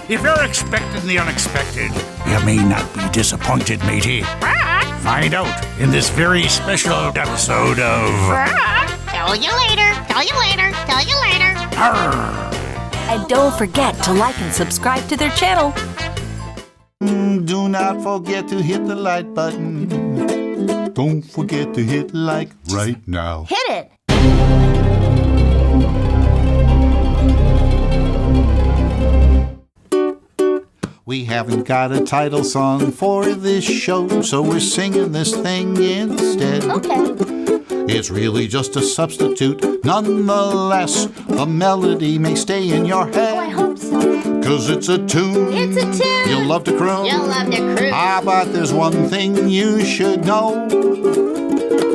If you're expecting the unexpected, you may not be disappointed, matey. Find out in this very special episode of... Tell you later, tell you later, tell you later. Arr. And don't forget to like and subscribe to their channel. Do not forget to hit the like button. Don't forget to hit like right now. Hit it. We haven't got a title song for this show, so we're singing this thing instead. Okay. It's really just a substitute. Nonetheless, the melody may stay in your head. Oh, I hope so. 'Cause it's a tune. It's a tune. You'll love to croon. You'll love to cruise. But there's one thing you should know.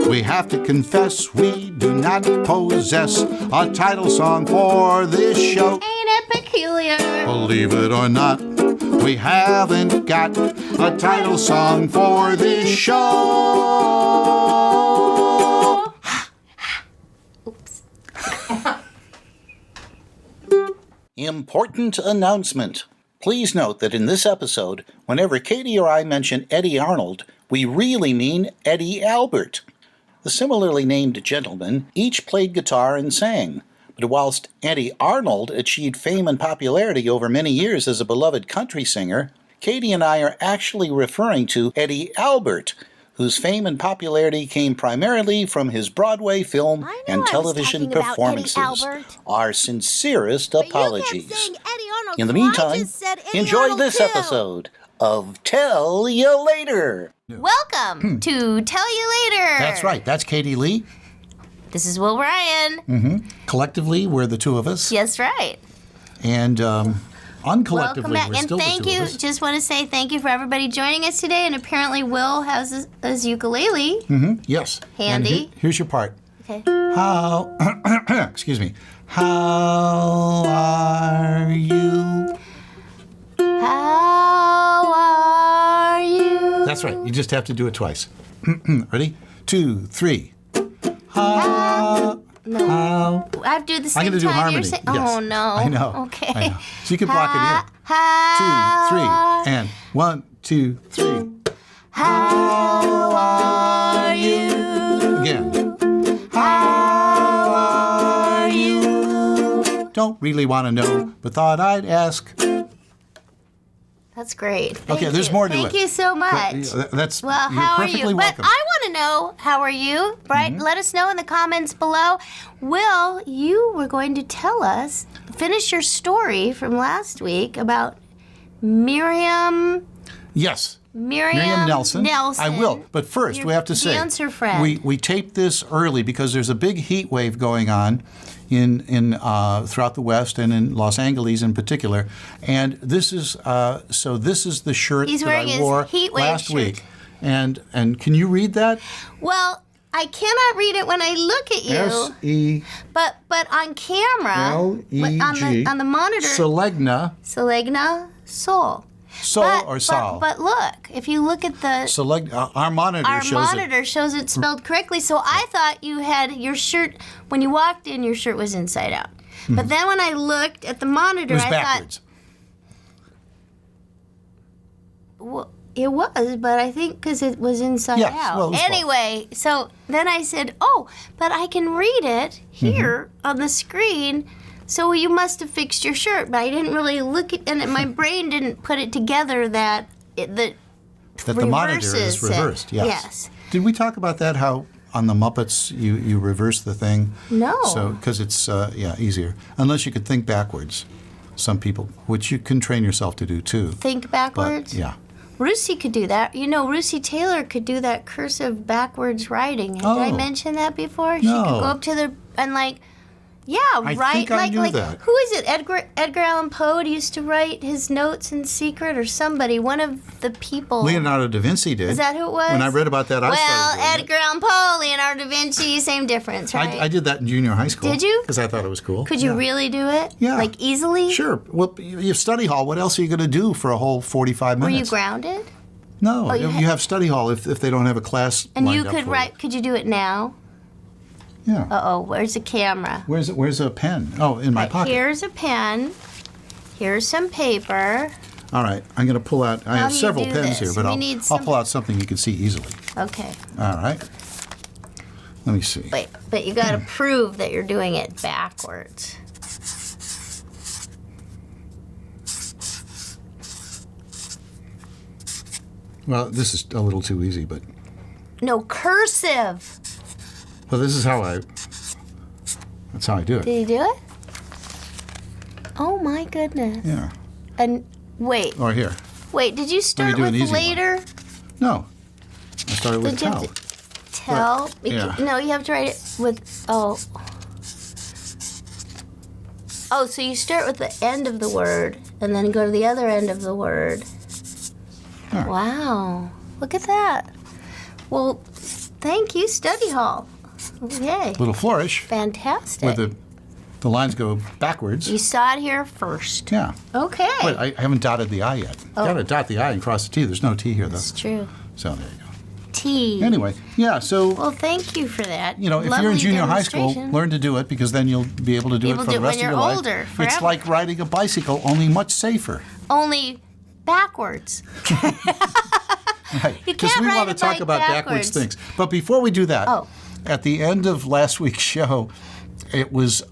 We have to confess we do not possess a title song for this show. Ain't it peculiar? Believe it or not, we haven't got a title song for this show. Oops. Important announcement. Please note that in this episode, whenever Katie or I mention Eddie Arnold, we really mean Eddie Albert. The similarly named gentlemen each played guitar and sang, but whilst Eddie Arnold achieved fame and popularity over many years as a beloved country singer, Katie and I are actually referring to Eddie Albert, whose fame and popularity came primarily from his Broadway film and television performances. Our sincerest apologies. In the meantime, enjoy this episode of Tell You Later. Welcome to Tell You Later. That's right. That's Katie Leigh. This is Will Ryan. Mm-hmm. Collectively, we're the two of us. Yes, right. And uncollectively, Welcome back. we're And still thank the two you. of us. Just want to say thank you for everybody joining us today. And apparently Will has his ukulele. Mm-hmm. Yes. Handy. And here's your part. Okay. How, excuse me, how are you? How are you? That's right. You just have to do it twice. Ready? 2, 3. How? No. How? I have to do it the same I'm going to do time harmony. you're saying. Yes. Oh no. I know. Okay. I know. So you can block it here. 2, 3, and 1, 2, 3. How are you? Again. How are you? Don't really want to know, but thought I'd ask. That's great. Thank Okay, there's you. more to it. Thank you so much. That's Well, you're how are perfectly you? welcome. But I want to know, how are you? Right? Mm-hmm. Let us know in the comments below. Will, you were going to tell us, finish your story from last week about Miriam. Yes. Miriam Nelson. I will. But first, Your we have to say, dancer friend. we taped this early because there's a big heat wave going on in throughout the West and in Los Angeles in particular. And this is this is the shirt He's that wearing I wore his heat wave last shirt. week. And can you read that? Well, I cannot read it when I look at you. S-E. But on camera, L-E-G. on the monitor, Selegna. Selegna, Sol. Or Sol. But look, if you look at the Our monitor shows it spelled correctly. So I thought you had your shirt when you walked in. Your shirt was inside out. But then when I looked at the monitor, It was I backwards. thought, well, it was, but I think because it was inside Yes, out. well, it was both. Anyway, so then I said, "Oh, but I can read it here on the screen." So you must have fixed your shirt, but I didn't really look at, and my brain didn't put it together that that the monitor is reversed. Yes. Did we talk about that? How on the Muppets you reverse the thing? No. So because it's easier, unless you could think backwards. Some people, which you can train yourself to do too. Think backwards? But, yeah. Rusi could do that. You know, Rusi Taylor could do that cursive backwards writing. Did I mention that before? She No. could go up to the and like, yeah, I write think I knew that. Who is it? Edgar Allan Poe used to write his notes in secret, or somebody, one of the people. Leonardo da Vinci did. Is that who it was? When I read about that, I started doing Edgar Allan Poe, Leonardo da Vinci, same difference, right? I did that in junior high school. Did you? Because I thought it was cool. Could you really do it? Yeah. Like easily? Sure. Well, you have study hall. What else are you going to do for a whole 45 Were minutes? you grounded? No. Oh, you you have study hall if they don't have a class And lined you up could for write. it. Could you do it now? Yeah. Uh-oh, where's the camera? Where's a pen? Oh, in my pocket. Here's a pen. Here's some paper. All right, I'm going to pull out. I How have do you several do pens this? here, but We I'll pull out something you can see easily. Okay. All right. Let me see. Wait, but you got to prove that you're doing it backwards. Well, this is a little too easy, but No, cursive. well, this is how I. That's how I do it. Did you do it? Oh my goodness. Yeah. And wait, Or here. wait, did you start do an with easy one. later? No. I started with Did you have tau. to tell? yeah. No, you have to write it with, oh. Oh, so you start with the end of the word and then go to the other end of the word. All right. Wow. Look at that. Well, thank you, study hall. Yay. Little flourish Fantastic. where the lines go backwards. You saw it here first. Yeah. Okay. Wait, I haven't dotted the I yet. Oh. Got to dot the I and cross the T. There's no T here, though. That's true. So there you go. T. Anyway, yeah, so, Well, thank you for that. if you're in Lovely junior high school, demonstration. learn to do it because then you'll be able to do Be it able for to the do it rest when of you're your life. older, It's forever. like riding a bicycle, only much safer. Only backwards. Right. You Because can't we ride want a to talk bike about backwards backwards. things. But before we do that, Oh. at the end of last week's show, it was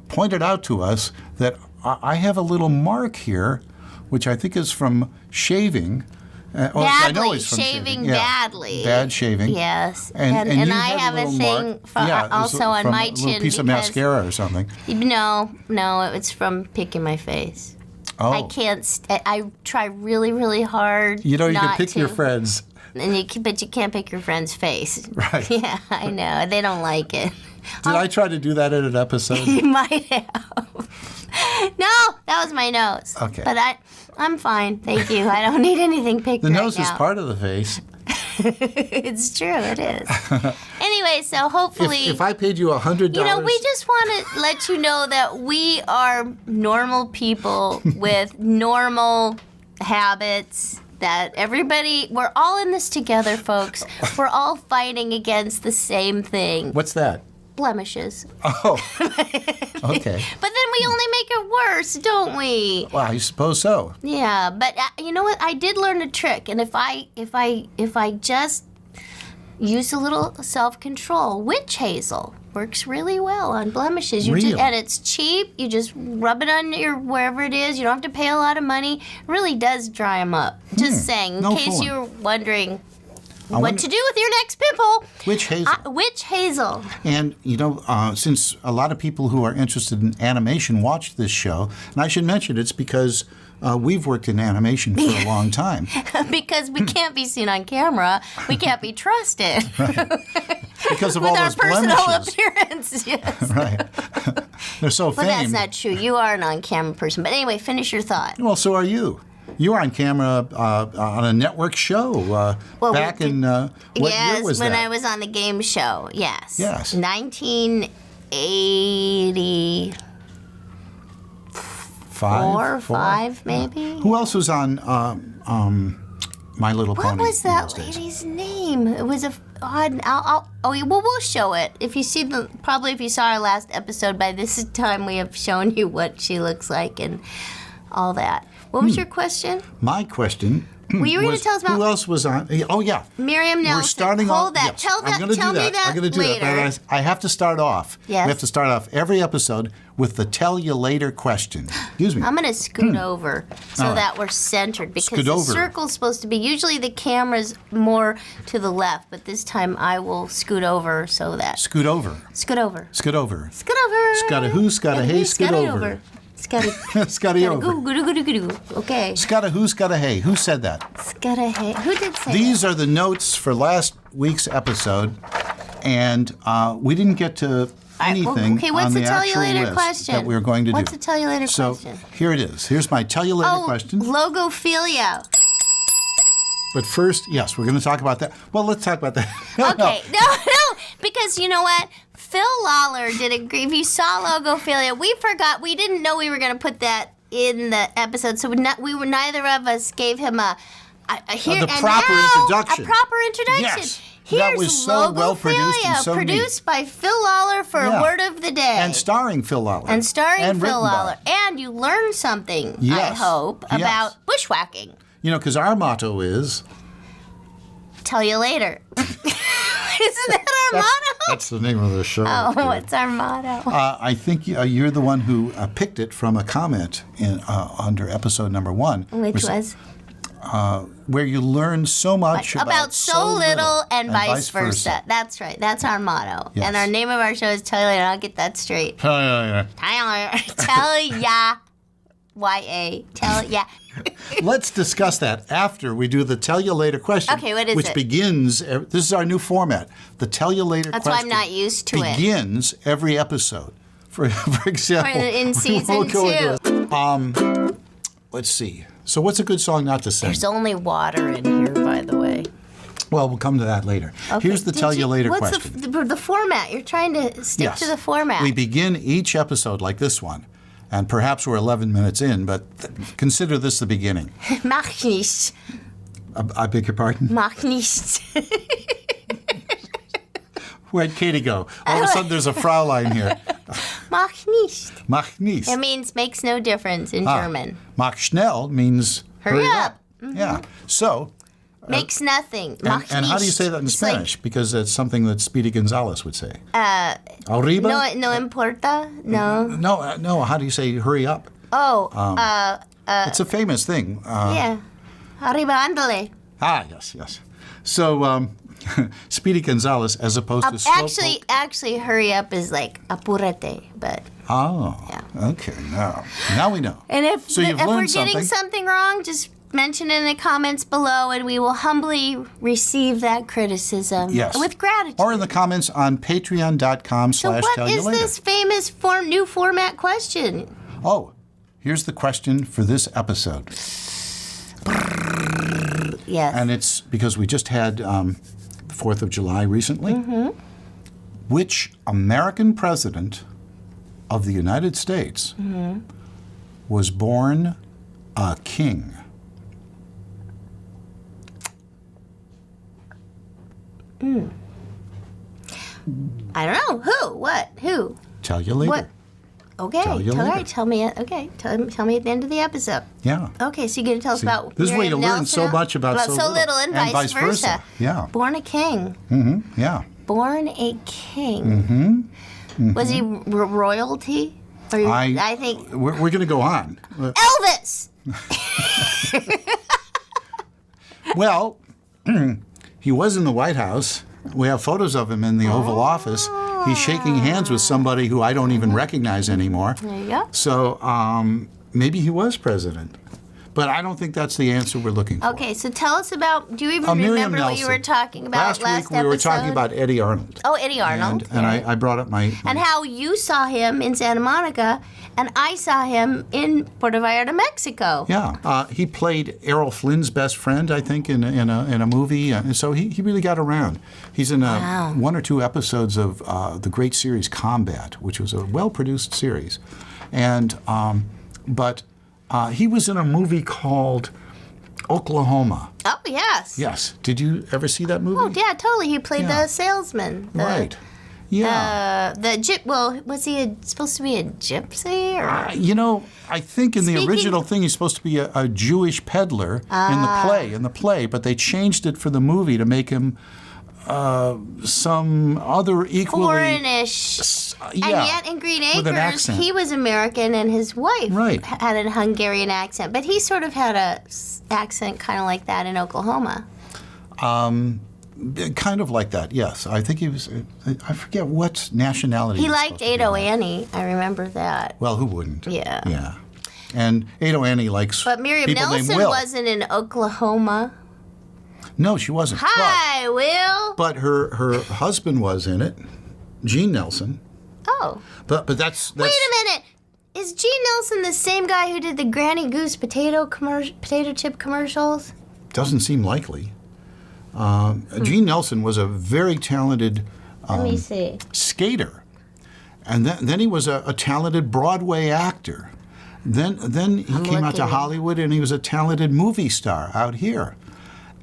pointed out to us that I have a little mark here, which I think is from shaving. I know Badly. it's from Shaving Yeah. badly. Bad shaving. Yes. And and you I had have a little thing mark. from, Yeah, it was also on from my a little chin. piece of because- mascara or something. No, it's from picking my face. Oh. I can't. I try really, really hard. You know, you can not pick your to. friends. But you can't pick your friend's face. Right. Yeah, I know. They don't like it. Did I try to do that in an episode? You might have. No, that was my nose. Okay. But I'm fine. Thank you. I don't need anything picked The right nose is now. part of the face. It's true. It is. Anyway, so hopefully. If I paid you $100, You know, we just want to let you know that we are normal people with normal habits. That we're all in this together, folks. We're all fighting against the same thing. What's that? Blemishes. Oh, okay. But then we only make it worse, don't we? Well, I suppose so. Yeah, but you know what? I did learn a trick, and if I just use a little self-control, witch hazel works really well on blemishes. Really? And it's cheap. You just rub it on your wherever it is. You don't have to pay a lot of money. It really does dry them up. Just saying, in no case fun. you're wondering what wonder- to do with your next pimple. Witch hazel. Witch hazel. And, since a lot of people who are interested in animation watch this show, and I should mention it's because we've worked in animation for a long time. Because we can't be seen on camera. We can't be trusted. Because of With all our those personal blemishes. appearance, yes. Right. They're so But that's famed. not true. You are an on-camera person. But anyway, finish your thought. Well, so are you. You were on camera on a network show Well, we back did- in, what yes, year was when that? I was on the game show. Yes. Yes. 1984 or Four? 5, maybe. Who else was on My Little What Pony? was in that those days? lady's name? It was a odd. We'll show it. If you see if you saw our last episode, by this time we have shown you what she looks like and all that. What was your question? My question. Well, you were going was, to tell us about who else was on? Oh yeah, Miriam Nelson. we're starting Hold off. that. Yes, Tell I'm going to tell do me that. that I'm going to do later. that. But I have to start off. Yes. We have to start off every episode with the tell you later question. Excuse me. I'm going to scoot over so All right. that we're centered because Scoot the over. circle's supposed to be, usually the camera's more to the left, but this time I will scoot over so that. Scoot over. Scoot over. Scoot over. Scoot over. Scotta who, scotta hey, scoot over. Scotty. Scotty over. Okay. Scotta who, scotta hey. Who said that? Scotta hey. Who did say These are the notes for last week's episode, and we didn't get to anything okay, what's on the the tell you actual later list question? that we were going to What's do. the tell you later So question? here it is. Here's my tell you later Oh, question. logophilia. But first, yes, we're going to talk about that. Well, let's talk about that. Okay, no, because you know what? Phil Lawler did a great. If you saw logophilia, we didn't know we were going to put that in the episode, so neither of us gave him a the proper introduction. A proper introduction. Yes. Here's was so well produced and so produced by Phil Lawler for Yeah. Word of the Day. And starring Phil Lawler. And starring And Phil written by Lawler. him. And you learned something, I Yes. hope, Yes. about bushwhacking. You know, because our motto is... Tell you later. Isn't that our motto? That's the name of the show. Oh, Kate. what's our motto? I think you're the one who picked it from a comment under episode number 1. Which was? Where you learn so much About so little and vice versa. That's right. That's our motto. Yes. And our name of our show is Tell You Later. I'll get that straight. Yeah. Tell ya. Y-A. Tell ya. Let's discuss that after we do the Tell You Later question. Okay, what is which it? begins, this is our new format. The Tell You Later That's why question. I'm not used to it. Begins every episode. For example. In we season won't go into 2. it. Let's see. So what's a good song not to sing? There's only water in here, by the way. Well, we'll come to that later. Okay, Here's the Tell You Later what's question. the format? You're trying to stick to the format. We begin each episode like this one. And perhaps we're 11 minutes in, but consider this the beginning. Mach nicht. I beg your pardon? Mach nicht. Where'd Katie go? All of a sudden there's a Fraulein here. Mach nicht. Mach nicht. It means makes no difference in German. Mach schnell means Hurry up. Yeah. So, Makes nothing. Mach and how do you say that in It's like, Spanish? Because it's something that Speedy Gonzalez would say. Arriba? no importa. No. No. How do you say hurry up? Oh. It's a famous thing. Yeah. Arriba, ándale. Yes. So, Speedy Gonzalez, as opposed to Slowpoke. Actually, hurry up is like apurete, but. Oh. Yeah. Okay. Now we know. And if So you've we're learned getting something wrong, just mention it in the comments below, and we will humbly receive that criticism. Yes. With gratitude. Or in the comments on patreon.com/tellyoulater. So what is this famous new format question? Oh, here's the question for this episode. Yes. And it's because we just had the 4th of July recently. Mm-hmm. Which American president of the United States Mm-hmm. was born a king? I don't know. Who? What? Who? Tell you later. What? Okay. Tell you All later. right. Tell me. Okay. Tell me at the end of the episode. Yeah. Okay. So you're gonna tell us about. This is where Miriam you learn Nelson? so much about so little and vice versa. Yeah. Born a king. Yeah. Born a king. Was he royalty? Or I think We're going to go on. Elvis. Well, he was in the White House. We have photos of him in the Oval Office. He's shaking hands with somebody who I don't even recognize anymore. There you go. So maybe he was president. But I don't think that's the answer we're looking for. Okay, so tell us about. Do you even Miriam remember what you Nelson. were talking about Last week we were talking about Eddie Arnold. Oh, Eddie Arnold. And I brought up my And how you saw him in Santa Monica, and I saw him in Puerto Vallarta, Mexico. Yeah, he played Errol Flynn's best friend, I think, in a movie, and so he really got around. He's in 1 or 2 episodes of the great series Combat, which was a well-produced series, and but he was in a movie called Oklahoma. Oh, yes. Yes, did you ever see that movie? Oh, yeah, totally. He played Yeah. the salesman. Right. Yeah. Well, was he supposed to be a gypsy? Or? I think in the Speaking- original thing he's supposed to be a Jewish peddler in the play, but they changed it for the movie to make him some other equally Foreignish. And yet in Green with an Acres, accent. he was American and his wife Right. had a Hungarian accent. But he sort of had a accent kind of like that in Oklahoma. Kind of like that, yes. I think he was. I forget what nationality. He was liked supposed to be. Ado Annie. I remember that. Well, who wouldn't? Yeah. Yeah. And Ado Annie likes. But Miriam people named Nelson Will. wasn't in Oklahoma. No, she wasn't. Hi, Will. But her husband was in it, Gene Nelson. Oh. But that's. Wait a minute. Is Gene Nelson the same guy who did the Granny Goose potato chip commercials? Doesn't seem likely. Gene Nelson was a very talented Let me see. skater, and then he was a talented Broadway actor. Then he came out to looking. Hollywood, and he was a talented movie star out here.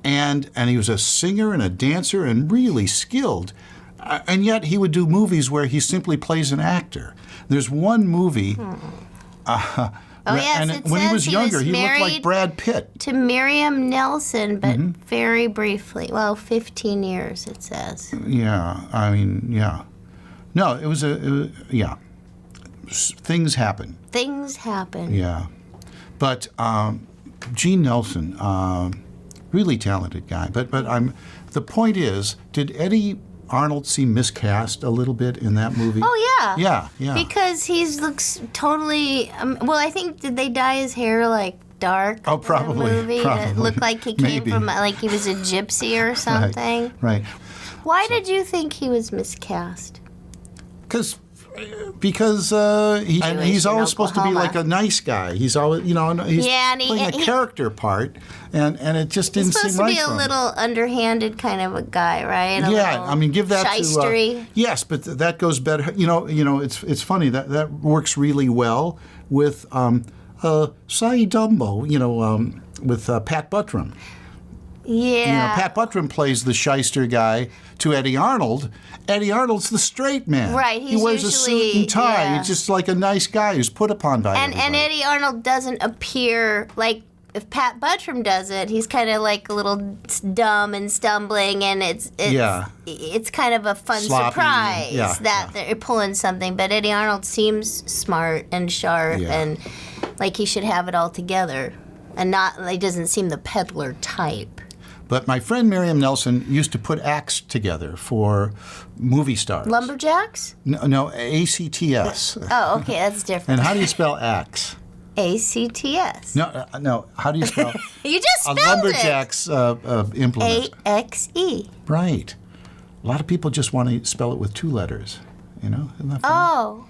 And he was a singer and a dancer and really skilled. And yet he would do movies where he simply plays an actor. There's one movie. Yes, and when he was younger, he looked like Brad Pitt. To Miriam Nelson, but very briefly. Well, 15 years, it says. Yeah, I mean, yeah. No, it was yeah. Things happen. Things happen. Yeah. But Gene Nelson, really talented guy. But the point is, did Eddie Arnold seem miscast a little bit in that movie? Oh, yeah. Yeah. Because he looks totally, well, I think, did they dye his hair, like, dark? Oh, probably. In the movie? Probably. It looked like he came Maybe. from, like, he was a gypsy or something. Right. Why did you think he was miscast? Because he's always supposed to be like a nice guy. He's always, he's playing a character part, and it just didn't seem right. He's supposed to be for a him. little underhanded kind of a guy, right? I mean, give that shystery. to yes, but that goes better. It's funny that works really well with Cy Dumbo. With Pat Buttram. Yeah. Pat Buttram plays the shyster guy to Eddie Arnold. Eddie Arnold's the straight man. Right. He wears a suit and tie. He's just like a nice guy who's put upon by everybody. And Eddie Arnold doesn't appear like, if Pat Buttram does it, he's kind of like a little dumb and stumbling, and it's kind of a fun Sloppy, surprise that they're pulling something. But Eddie Arnold seems smart and sharp and like he should have it all together, and not like doesn't seem the peddler type. But my friend Miriam Nelson used to put acts together for movie stars. Lumberjacks? No, ACTS. Oh, okay, that's different. And how do you spell acts? ACTS. No. How do you spell? You just spelled a lumberjack's implement. AXE. Right. A lot of people just want to spell it with 2 letters. Isn't that funny? Oh.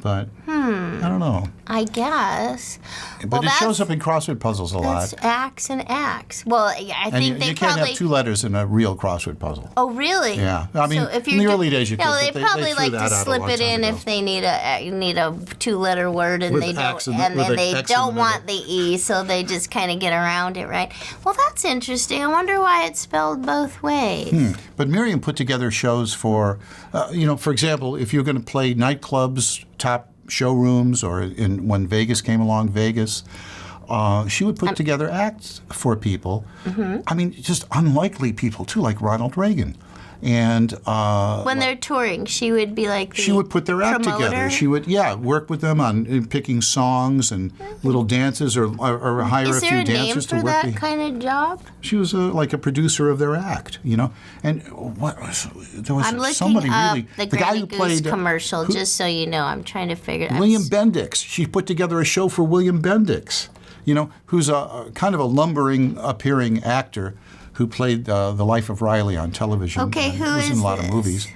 But I don't know. I guess. But it shows up in crossword puzzles a lot. That's axe and axe. Well, I think and they you can't probably have 2 letters in a real crossword puzzle. Oh, really? Yeah. I mean, so if in the early days you could. They but probably threw like that to out a slip long it time in ago. if they need a 2-letter word and With they don't X in the- and with an they X in don't the want the E, so they just kind of get around it, right? Well, that's interesting. I wonder why it's spelled both ways. But Miriam put together shows for, for example, if you're going to play nightclubs, top showrooms, or when Vegas came along, she would put together acts for people. I mean, just unlikely people too, like Ronald Reagan. And when they're touring, she would be like she would put their act promoter? together. She would, work with them on picking songs and little dances, or hire Is a there few a name dancers for to work. that kind of job? She was like a producer of their act, And there was I'm looking somebody up really the the guy Granny who Goose played commercial, just so you know. I'm trying to figure out. William Bendix. She put together a show for William Bendix, who's a kind of a lumbering, appearing actor who played the life of Riley on television. Okay, who was in is a lot of this? movies.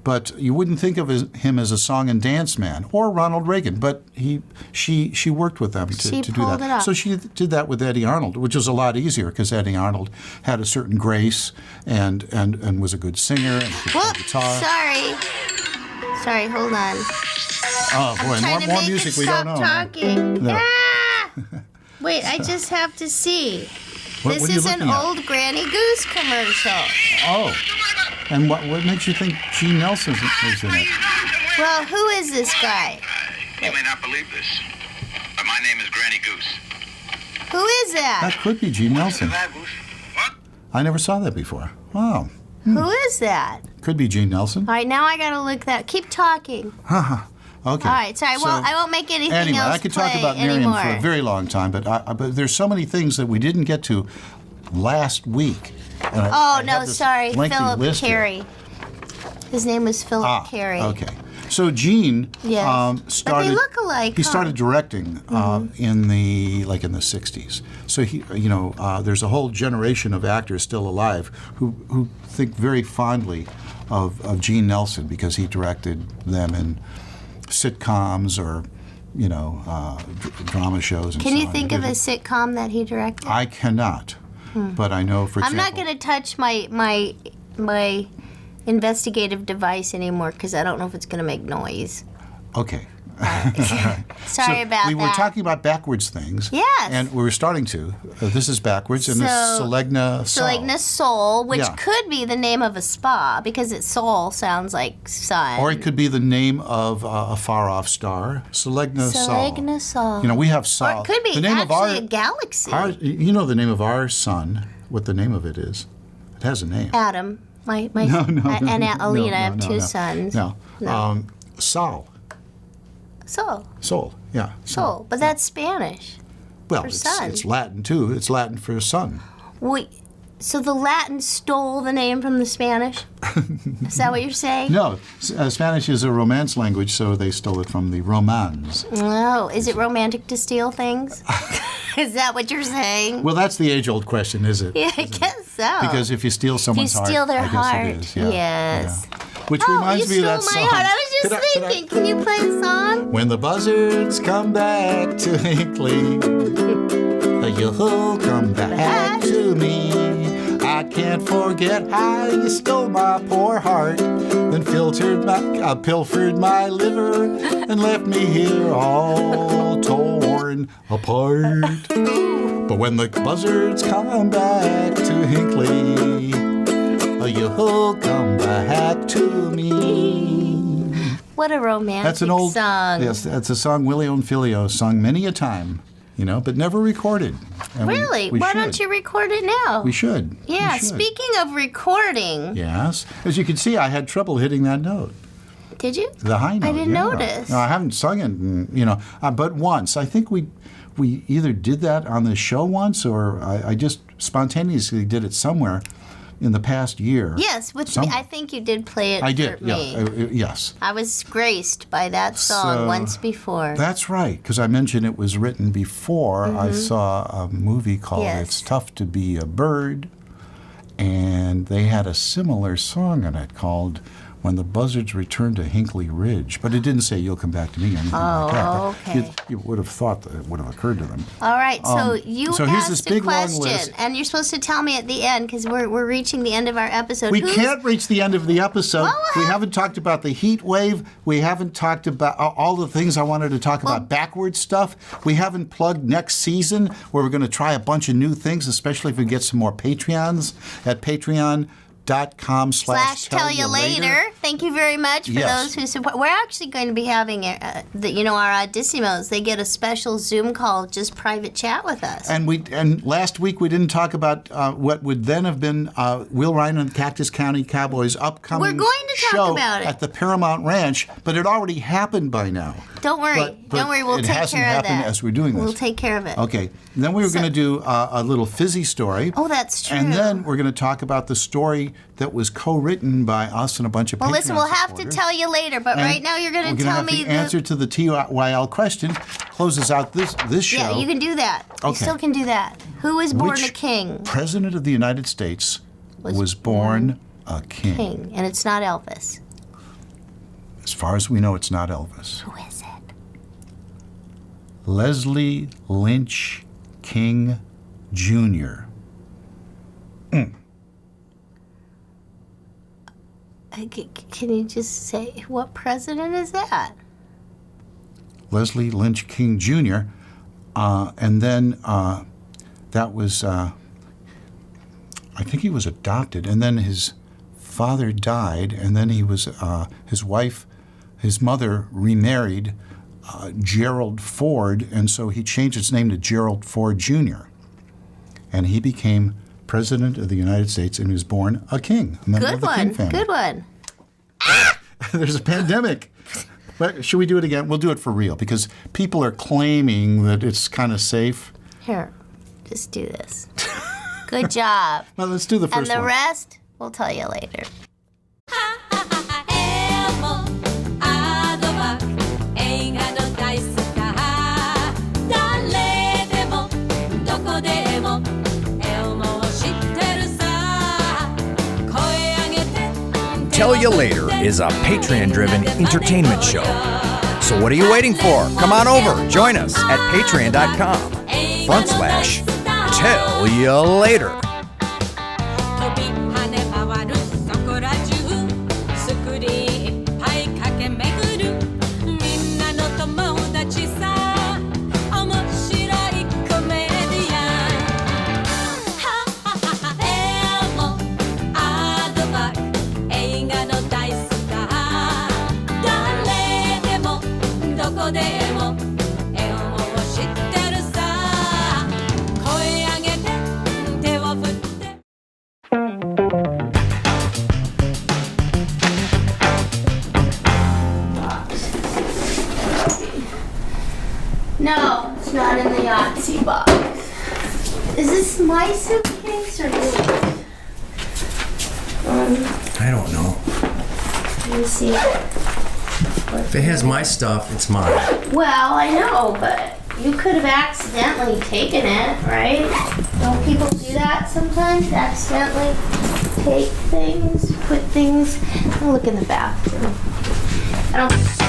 But you wouldn't think of him as a song and dance man, or Ronald Reagan. But she worked with them to do pulled that. it up. So she did that with Eddie Arnold, which was a lot easier because Eddie Arnold had a certain grace and was a good singer and could play guitar. Sorry, hold on. Oh boy, Trying to more make music it we stop don't know. talking. No. Ah! Wait, I just have to see. What This are you is an looking at? old Granny Goose commercial. Oh. And what makes you think Gene Nelson is in it? Well, who is this guy? You may not believe this, but my name is Granny Goose. Who is That that? could be Gene Nelson. What? I never saw that before. Wow. Who is that? Could be Gene Nelson. All right, now I gotta look that. Keep talking. Okay. All right, sorry. Well, I won't make anything Anyway, else I could play talk about Marion anymore. for a very long time, but there's so many things that we didn't get to last week. And I no, have this sorry, lengthy Philip list here. Carey. His name was Philip Carey. Okay. So Gene Yes. started. But they look alike, He huh? started directing in the 60s. So he, there's a whole generation of actors still alive who think very fondly of Gene Nelson because he directed them in sitcoms or drama shows. And Can so you on. think of a sitcom that he directed? I cannot, but I know for I'm example. not going to touch my investigative device anymore because I don't know if it's going to make noise. Okay. Sorry about we that. were talking about backwards things. Yes. And we were starting to. This is backwards, and this is Selegna Sol. Selegna Sol, which Yeah. could be the name of a spa because it's Sol sounds like sun. Or it could be the name of a far-off star. Selegna Sol. Selegna Sol. You know, we have Sol. Or it could be the name actually of a galaxy. you know the name of our sun, what the name of it is? It has a name. Adam. My No, and Alina, I have no, two sons. No. Sol. Sol. Sol, yeah. Sol. But that's Spanish. Well, for it's, sun. it's Latin, too. It's Latin for sun. Wait, so the Latin stole the name from the Spanish? Is that what you're saying? No, Spanish is a Romance language, so they stole it from the Romans. Oh, is it romantic to steal things? Is that what you're saying? Well, that's the age-old question, is it? Yeah, I guess so. Because if you steal someone's heart, steal their I guess heart, it is. Yeah, yes. yeah. Which Oh, reminds you me of stole that my song. heart. I was just Could I- thinking, can you play the song? When the buzzards come back to Hinkley, you'll come back to me. I can't forget how you stole my poor heart, then pilfered my liver, and left me here all torn apart. But when the buzzards come back to Hinkley, you'll come back to me. What a romantic That's an old song. Yes, that's a song Willie and Filio sung many a time, but never recorded. And Really? we Why should. don't you record it now? We should. Yeah, We should. speaking of recording, Yes, as you can see, I had trouble hitting that note, did you? the high note. I didn't yeah. notice. No, I haven't sung it, but once. I think we either did that on the show once, or I just spontaneously did it somewhere in the past year. Yes, with me. I think you did play it I did. for me. Yeah. Yes. I was graced by that song So, once before. That's right, because I mentioned it was written before I saw a movie called Yes. It's Tough to Be a Bird, and they had a similar song in it called When the Buzzards Return to Hinkley Ridge, but it didn't say You'll Come Back to Me or anything like that. But okay. You would have thought that it would have occurred to them. All right, so you so here's asked this a big, long question, list. and you're supposed to tell me at the end because we're reaching the end of our episode. We can't reach the end of the episode. Well, We haven't talked about the heat wave. We haven't talked about all the things I wanted to talk about, backwards stuff. We haven't plugged next season where we're going to try a bunch of new things, especially if we get some more Patreons at patreon.com/tell-you-later. Thank you very much for Yes. those who support. We're actually going to be having our Oddissimos. They get a special Zoom call, just private chat with us. And last week we didn't talk about what would then have been Will Ryan and the Cactus County Cowboys' upcoming We're going to talk show about it. at the Paramount Ranch, but it already happened by now. Don't worry. But Don't worry. We'll it take hasn't care of happened that. as we're doing this. We'll take care of it. Okay. Then we were going to do a little fizzy story. Oh, that's true. And then we're going to talk about the story that was co-written by us and a bunch of Well, Patreon listen, we'll have to supporters. tell you later, but And right now you're going we're to gonna tell have me the answer to the TYL question. Closes out this show. Yeah, you can do that. You Okay. still can do that. Who was born Which a king? President of the United States was born a king? King, and it's not Elvis. As far as we know, it's not Elvis. Who is it? Leslie Lynch King Jr. Can you just say what president is that? Leslie Lynch King Jr. And then that was, I think he was adopted, and then his father died, and then he was, his mother remarried Gerald Ford, and so he changed his name to Gerald Ford Jr. And he became President of the United States and was born a king, a member of the King family. Good one. There's a pandemic. But should we do it again? We'll do it for real because people are claiming that it's kind of safe. Here, just do this. Good job. Well, let's do the And first the one. rest, we'll tell you later. Tell You Later is a Patreon-driven entertainment show. So what are you waiting for? Come on over. Join us at patreon.com/Tell You Later. Oh, it's not in the Yahtzee box. Is this my suitcase or yours? I don't know. Let me see. If it has my stuff, it's mine. Well, I know, but you could have accidentally taken it, right? Don't people do that sometimes? Accidentally take things, put things. I'll look in the bathroom. I don't.